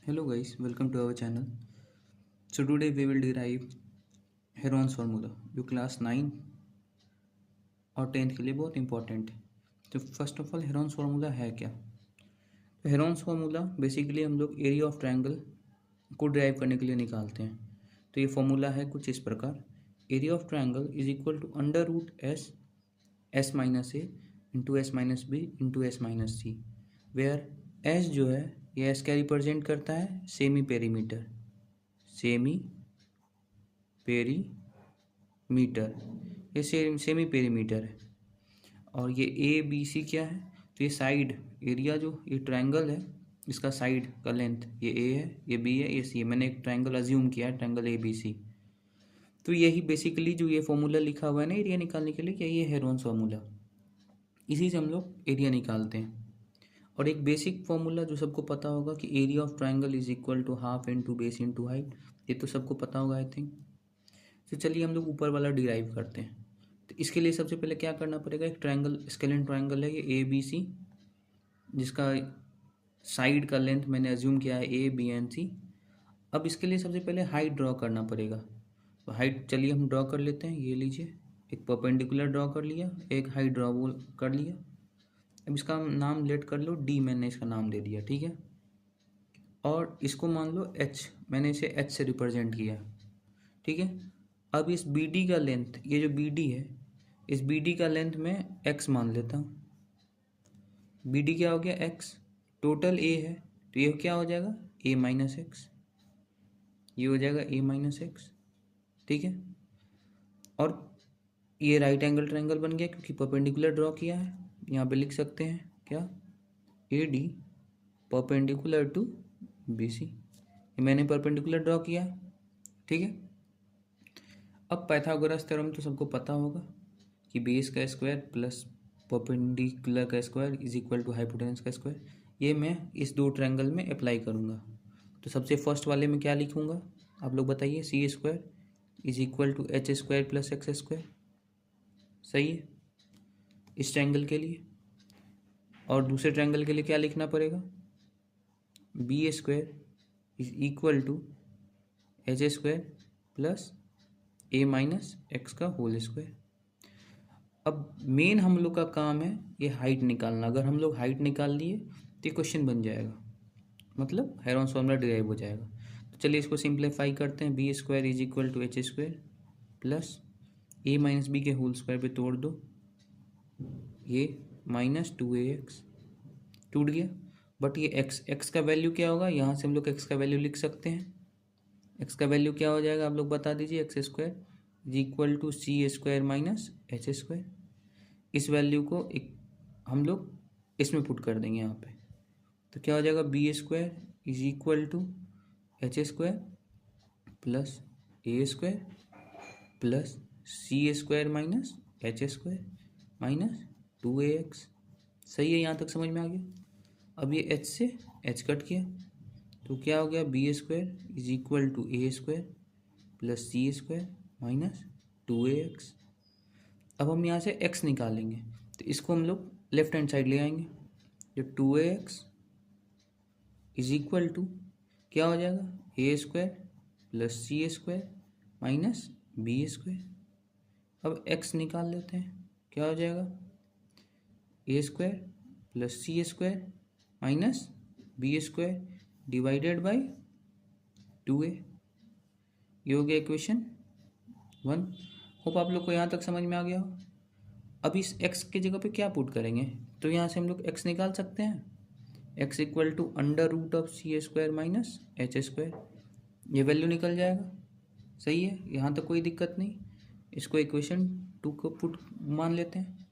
Hello guys, welcome to our channel. So today we will derive Heron's formula जो class 9 और 10th के लिए बहुत इंपॉर्टेंट है। तो first of all Heron's formula है क्या? तो हेरोन्स फार्मूला बेसिकली हम लोग एरिया ऑफ ट्रायंगल को डिराइव करने के लिए निकालते हैं। तो ये फार्मूला है कुछ इस प्रकार, area of triangle is equal to under root S S minus A into S minus B into S minus C, where S जो है ये एस क्या रिप्रेजेंट करता है, सेमी पेरीमीटर, सेमी पेरीमीटर, ये सेमी पेरीमीटर है। और ये ए बी सी क्या है, तो ये साइड एरिया जो ये ट्रायंगल है इसका साइड का लेंथ ये ए है, ये बी है, ये सी है। मैंने एक ट्रायंगल अज्यूम किया है, ट्रायंगल ए बी सी। तो यही बेसिकली जो ये फॉर्मूला लिखा हुआ है ना एरिया निकालने के लिए, क्या ये हेरोन्स फार्मूला, इसी से हम लोग एरिया निकालते हैं। और एक बेसिक फॉर्मूला जो सबको पता होगा कि area of triangle is equal to half into base into height, ये तो सबको पता होगा आई थिंक। तो चलिए हम लोग ऊपर वाला डिराइव करते हैं। तो इसके लिए सबसे पहले क्या करना पड़ेगा, एक ट्रायंगल स्केलेन ट्रायंगल है ये ए बी सी, जिसका साइड का लेंथ मैंने अज्यूम किया है ए बी एंड सी। अब इसके लिए सबसे पहले हाइट ड्रॉ करना पड़ेगा। तो हाइट चलिए हम ड्रॉ कर लेते हैं। ये लीजिए, एक परपेंडिकुलर ड्रॉ कर लिया, एक हाइट ड्रॉ कर लिया। अब इसका नाम लेट कर लो डी, मैंने इसका नाम दे दिया, ठीक है। और इसको मान लो एच, मैंने इसे एच से रिप्रेजेंट किया, ठीक है। अब इस बी डी का लेंथ, ये जो बी डी है, इस बी डी का लेंथ मैं एक्स मान लेता हूँ। बी डी क्या हो गया, एक्स। टोटल ए है तो ये क्या हो जाएगा, ए माइनस एक्स, ये हो जाएगा ए माइनस एक्स, ठीक है। और ये राइट एंगल ट्रायंगल बन गया क्योंकि परपेंडिकुलर ड्रॉ किया है। यहाँ पे लिख सकते हैं क्या, A D perpendicular to B C, ये मैंने परपेंडिकुलर ड्रॉ किया, ठीक है। अब पाइथागोरस थ्योरम तो सबको पता होगा कि बेस का स्क्वायर प्लस परपेंडिकुलर का square is equal to hypotenuse का स्क्वायर, ये मैं इस दो ट्रायंगल में अप्लाई करूँगा। तो सबसे फर्स्ट वाले में क्या लिखूँगा, आप लोग बताइए, C square is equal to H square plus X square, सही है इस ट्रायंगल के लिए। और दूसरे ट्रायंगल के लिए क्या लिखना पड़ेगा, B square is equal to H square plus A minus X का होल स्क्वायर। अब मेन हम लोग का काम है ये हाइट निकालना। अगर हम लोग हाइट निकाल लिए तो ये क्वेश्चन बन जाएगा, मतलब हेरोन्स फार्मूला डिराइव हो जाएगा। तो चलिए इसको सिंप्लीफाई करते हैं। B square is equal to H square plus A minus B के होल स्क्वायर पे तोड़ दो, ये माइनस टू ए एक्स, टूट गया। बट ये एक्स का वैल्यू क्या होगा, यहाँ से हम लोग एक्स का वैल्यू लिख सकते हैं। एक्स का वैल्यू क्या हो जाएगा, आप लोग बता दीजिए। X square is equal to C square minus H square. इस वैल्यू को एक हम लोग इसमें पुट कर देंगे यहाँ पे, तो क्या हो जाएगा, B square is equal to H square plus A square plus C square minus H square minus two A X. सही है, यहाँ तक समझ में आ गया। अब ये एच से एच कट किया तो क्या हो गया, B square is equal to A square plus C square minus two A X. अब हम यहाँ से एक्स निकालेंगे तो इसको हम लोग लेफ्ट हैंड साइड ले आएंगे। जो two A X is equal to क्या हो जाएगा, A square plus C square minus B square. अब एक्स निकाल लेते हैं, क्या हो जाएगा, A square plus C square minus B square divided by two A. ये हो गया इक्वेशन 1। होप आप लोग को यहाँ तक समझ में आ गया हो। अब इस x की जगह पे क्या पुट करेंगे, तो यहाँ से हम लोग x निकाल सकते हैं। x equal to under root of C square minus H square, ये वैल्यू निकल जाएगा। सही है, यहाँ तक कोई दिक्कत नहीं। इसको इक्वेशन 2 को पुट मान लेते हैं।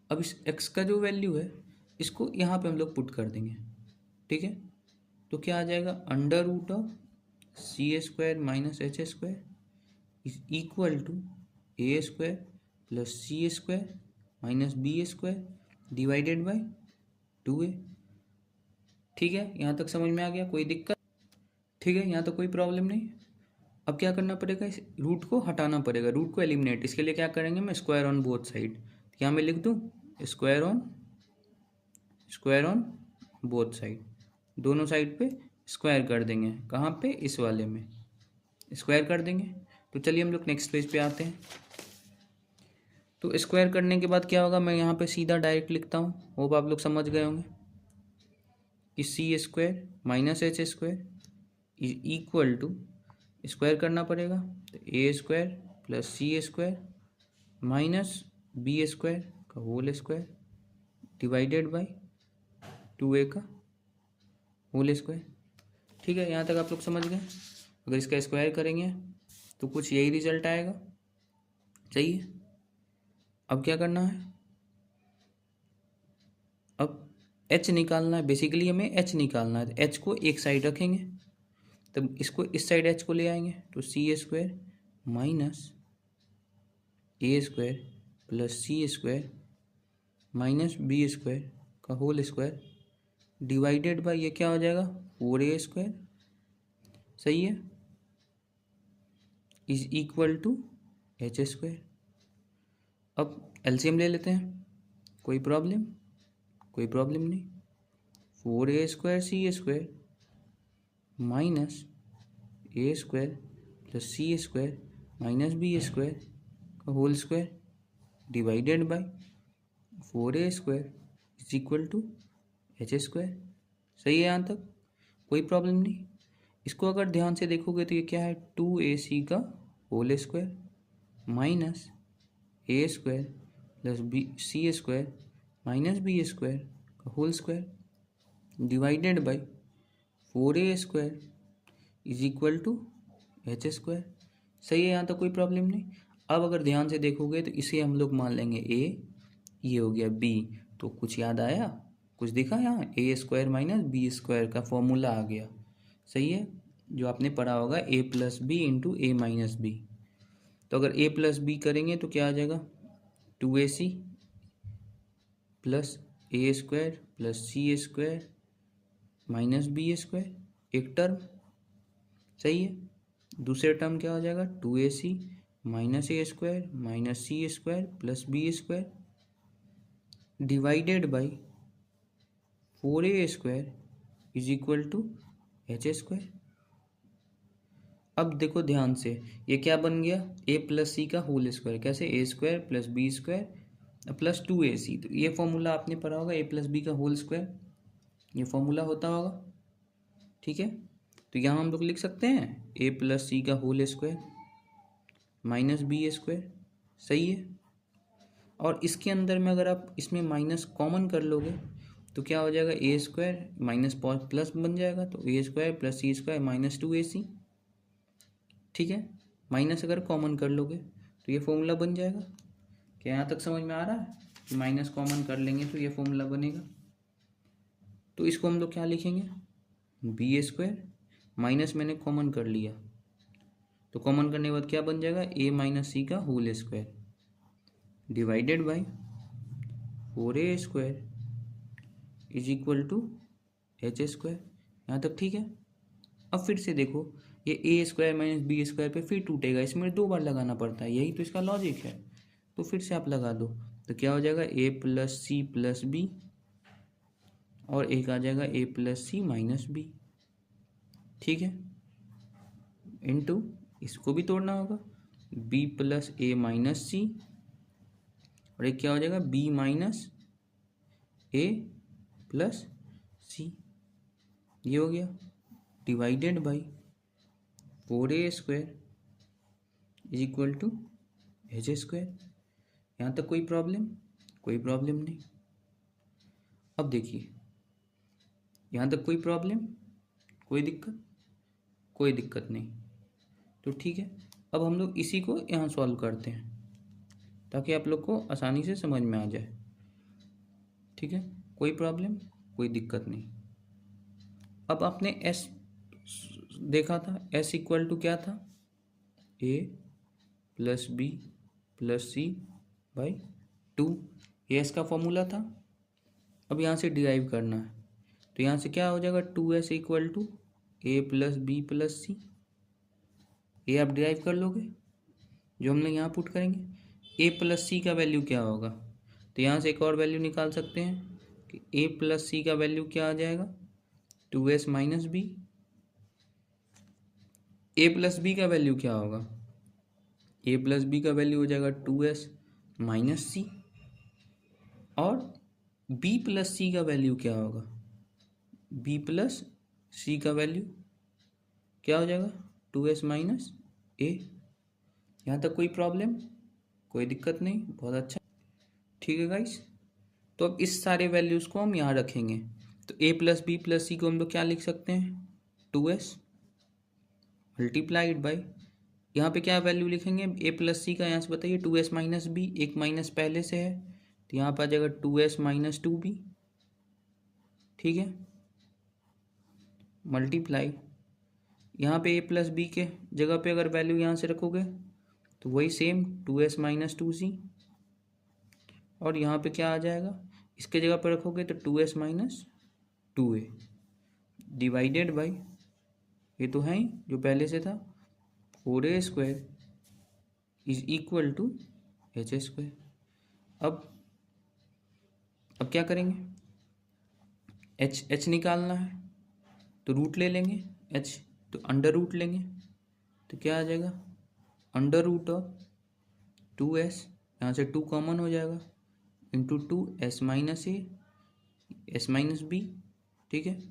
अब इस x का जो वैल्यू है इसको यहाँ पे हम लोग पुट कर देंगे, ठीक है। तो क्या आ जाएगा, under root of C square minus H square is equal to A square plus C square minus B square divided by two A. ठीक है, यहाँ तक समझ में आ गया, कोई दिक्कत, ठीक है, यहाँ तक कोई प्रॉब्लम नहीं। अब क्या करना पड़ेगा, इस रूट को हटाना पड़ेगा, रूट को एलिमिनेट। इसके लिए क्या करेंगे, मैं स्क्वायर ऑन बोथ साइड, यहाँ मैं लिख दूँ स्क्वायर ऑन बोथ साइड, दोनों साइड पे स्क्वायर कर देंगे। कहाँ पे? इस वाले में स्क्वायर कर देंगे। तो चलिए हम लोग नेक्स्ट पेज पे आते हैं। तो स्क्वायर करने के बाद क्या होगा, मैं यहाँ पे सीधा डायरेक्ट लिखता हूँ, होप आप लोग समझ गए होंगे कि C square minus H square is equal to, square करना पड़ेगा तो A square plus C square minus B square का whole square divided by 2a का होल स्क्वायर। ठीक है, यहाँ तक आप लोग समझ गए। अगर इसका स्क्वायर करेंगे तो कुछ यही रिजल्ट आएगा। सही है। अब क्या करना है, अब h निकालना है। बेसिकली हमें h निकालना है। तो h को एक साइड रखेंगे, तब इसको इस साइड h को ले आएंगे तो C square minus A square plus C square minus B square का होल स्क्वायर डिवाइडेड बाय ये क्या हो जाएगा 4a स्क्वायर। सही है, is equal to H square. अब एलसीएम ले लेते हैं, कोई प्रॉब्लम नहीं। 4a square C square minus A square plus C square minus B square का whole square divided by 4a square is equal to H square. सही है, यहाँ तक कोई प्रॉब्लम नहीं। इसको अगर ध्यान से देखोगे तो ये क्या है 2ac का whole square minus A square plus B C square minus B square का whole square divided by 4a square is equal to H square. सही है, यहाँ तक कोई प्रॉब्लम नहीं। अब अगर ध्यान से देखोगे तो इसे हम लोग मान लेंगे a, ये हो गया b। तो कुछ याद आया, कुछ दिखा यहाँ, A square minus B square का फॉर्मूला आ गया। सही है, जो आपने पढ़ा होगा a plus B into A minus B. तो अगर a प्लस बी करेंगे तो क्या आ जाएगा 2ac plus A square plus C square minus B square, एक टर्म। सही है, दूसरे टर्म क्या हो जाएगा 2ac minus A square minus C square plus B square divided by 4a square is equal to H square. अब देखो ध्यान से, ये क्या बन गया a प्लस सी का होल स्क्वायर। कैसे? A square plus B square plus 2ac। तो ये फॉर्मूला आपने पढ़ा होगा, a प्लस बी का होल स्क्वायर, ये फॉर्मूला होता होगा। ठीक है, तो यहाँ हम लोग लिख सकते हैं a प्लस सी का whole square minus B square. सही है, और इसके अंदर में अगर आप इसमें माइनस कॉमन कर लोगे तो क्या हो जाएगा ए स्क्वायर माइनस प्लस बन जाएगा, तो A square plus C square minus 2ac। ठीक है, माइनस अगर कॉमन कर लोगे तो ये फॉर्मूला बन जाएगा। क्या यहाँ तक समझ में आ रहा है कि माइनस कॉमन कर लेंगे तो ये फॉर्मूला बनेगा। तो इसको हम लोग क्या लिखेंगे बी स्क्वायर, माइनस मैंने कॉमन कर लिया तो कॉमन करने के बाद क्या बन जाएगा ए माइनस सी का whole square divided by 4a square is equal to H square. यहाँ तक ठीक है। अब फिर से देखो, ये A square minus B square पे फिर टूटेगा, इसमें 2 बार लगाना पड़ता है, यही तो इसका लॉजिक है। तो फिर से आप लगा दो तो क्या हो जाएगा A plus C plus B और एक आ जाएगा A plus C minus B. ठीक है, इनटू इसको भी तोड़ना होगा B plus A minus C और एक क्या हो जाएगा B minus A plus C. ये हो गया divided by 4a square is equal to H square. यहाँ तक कोई प्रॉब्लम नहीं। अब देखिए, यहाँ तक कोई प्रॉब्लम, कोई दिक्कत नहीं। तो ठीक है, अब हम लोग इसी को यहाँ सॉल्व करते हैं ताकि आप लोग को आसानी से समझ में आ जाए। ठीक है, कोई प्रॉब्लम, कोई दिक्कत नहीं। अब आपने s देखा था, s इक्वल टू क्या था a plus B plus C by 2, ये s का फॉर्मूला था। अब यहाँ से डिराइव करना है तो यहाँ से क्या हो जाएगा 2s equal to a plus B plus C. ये आप डिराइव कर लोगे, जो हम लोग यहाँ पुट करेंगे। a प्लस सी का वैल्यू क्या होगा, तो यहाँ से एक और वैल्यू निकाल सकते हैं कि a प्लस सी का वैल्यू क्या आ जाएगा 2s माइनस बी ए प्लस बी का वैल्यू क्या होगा, ए प्लस बी का वैल्यू हो जाएगा 2s माइनस सी, और बी प्लस सी का वैल्यू क्या होगा, बी प्लस सी का वैल्यू क्या हो जाएगा 2s माइनस ए। यहाँ तक कोई प्रॉब्लम, कोई दिक्कत नहीं, बहुत अच्छा, ठीक है गाइस। तो अब इस सारे वैल्यूज़ को हम यहाँ रखेंगे, तो ए प्लस सी को हम लोग क्या लिख सकते हैं 2s मल्टीप्लाइड बाई, यहाँ पे क्या वैल्यू लिखेंगे ए प्लस सी का, यहाँ से बताइए 2s माइनस बी, एक माइनस पहले से है तो यहाँ पर आ जाएगा 2s माइनस 2b, ठीक है, मल्टीप्लाई, यहाँ पे ए प्लस बी के जगह पे अगर वैल्यू यहाँ से रखोगे तो वही सेम 2s माइनस 2c, और यहाँ पे क्या आ जाएगा, इसके जगह पर रखोगे तो 2s minus 2a divided by, ये तो है ही जो पहले से था, 4a square is equal to H square. अब क्या करेंगे, एच निकालना है तो रूट ले लेंगे, एच तो अंडर रूट लेंगे, तो क्या आ जाएगा अंडर रूट ऑफ 2s, यहाँ से 2 कॉमन हो जाएगा, into 2s minus A S minus B, ठीक है,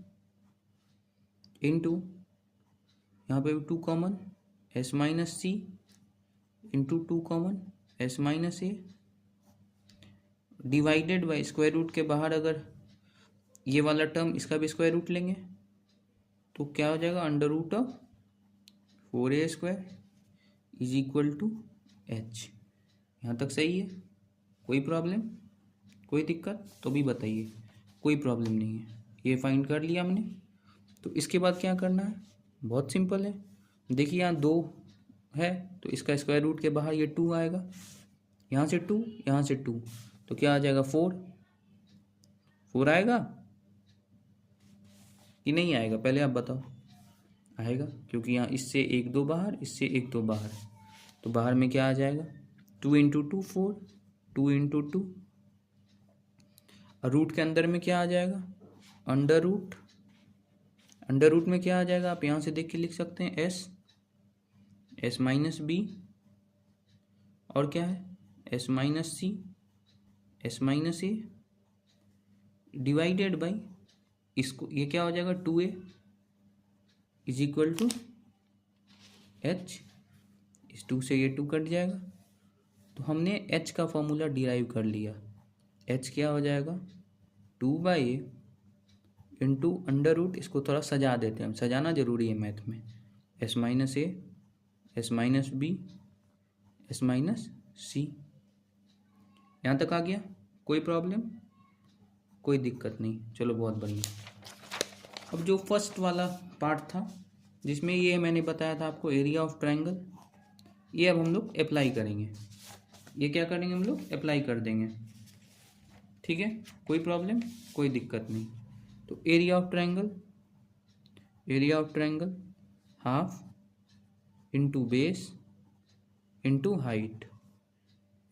इंटू यहाँ पे 2 common S minus C, into 2 common S minus A, divided by square root के बाहर अगर ये वाला टर्म इसका भी स्क्वायर रूट लेंगे तो क्या हो जाएगा under root of 4a square is equal to H. यहाँ तक सही है, कोई प्रॉब्लम, कोई दिक्कत तो भी बताइए, कोई प्रॉब्लम नहीं है, ये फाइंड कर लिया हमने। तो इसके बाद क्या करना है, बहुत सिंपल है, देखिए यहाँ 2 है तो इसका स्क्वायर रूट के बाहर ये 2 आएगा, यहाँ से 2 यहाँ से 2 तो क्या आ जाएगा 4 आएगा कि नहीं आएगा, पहले आप बताओ, आएगा, क्योंकि यहाँ इससे 1 2 बाहर, इससे 1 2 बाहर, तो बाहर में क्या आ जाएगा 2 इंटू 2 4, 2 इंटू 2, और रूट के अंदर में क्या आ जाएगा अंडर रूट में क्या आ जाएगा, आप यहाँ से देख के लिख सकते हैं एस माइनस बी, और क्या है S minus C S minus A, divided by इसको, ये क्या हो जाएगा 2a is equal to H, इस 2 से ये 2 कट जाएगा, तो हमने h का फॉर्मूला डिराइव कर लिया, h क्या हो जाएगा 2/a इंटू अंडर रूट, इसको थोड़ा सजा देते हैं हम, सजाना जरूरी है मैथ में, S minus A S minus B S minus C. यहाँ तक आ गया, कोई प्रॉब्लम, कोई दिक्कत नहीं, चलो बहुत बढ़िया। अब जो फर्स्ट वाला पार्ट था जिसमें ये मैंने बताया था आपको एरिया ऑफ ट्रायंगल, ये अब हम लोग अप्लाई करेंगे, ये क्या करेंगे हम लोग अप्लाई कर देंगे, ठीक है, कोई प्रॉब्लम, कोई दिक्कत नहीं। तो area of triangle half into base into height,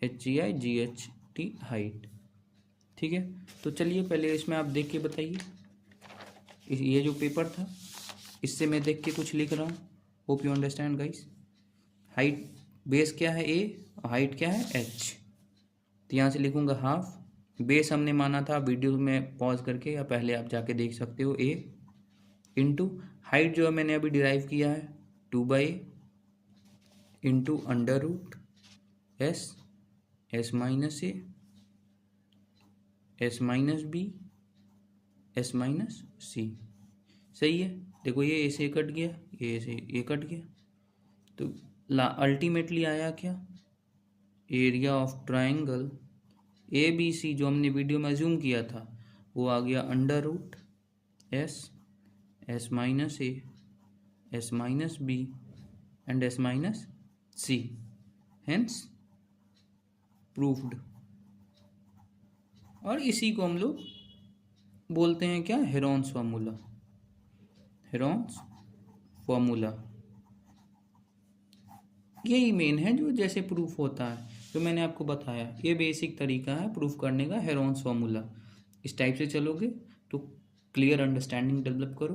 HEIGHT height, ठीक है। तो चलिए पहले इसमें आप देख के बताइए, ये जो पेपर था इससे मैं देख के कुछ लिख रहा हूँ, hope you understand guys. Height base क्या है a और हाइट क्या है h, तो यहाँ से लिखूँगा हाफ, बेस हमने माना था वीडियो में पॉज करके या पहले आप जाके देख सकते हो, a इंटू हाइट जो है मैंने अभी डिराइव किया है 2/a into under root S minus A S minus B S minus C, सही है। देखो ये ए से कट गया, ये से ये कट गया, तो अल्टीमेटली आया क्या, एरिया ऑफ ट्रायंगल ABC जो हमने वीडियो में जूम किया था वो आ गया under root S minus A S minus B and S minus C, hence proved. और इसी को हम लोग बोलते हैं क्या, हेरोन्स फार्मूला, यही मेन है जो जैसे प्रूफ होता है, जो मैंने आपको बताया, ये बेसिक तरीका है प्रूफ करने का, हेरोन्स फार्मूला। इस टाइप से चलोगे तो क्लियर अंडरस्टैंडिंग डेवलप करो।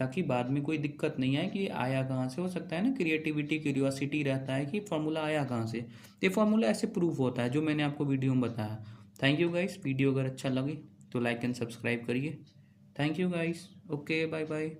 ताकि बाद में कोई दिक्कत नहीं आए कि आया कहाँ से। हो सकता है ना, क्रिएटिविटी क्यूरियोसिटी रहता है कि फार्मूला आया कहाँ से। ये फार्मूला ऐसे प्रूफ होता है जो मैंने आपको वीडियो में बताया। Thank you guys. वीडियो अगर अच्छा लगे तो लाइक एंड सब्सक्राइब करिए। Thank you guys. Okay, bye bye.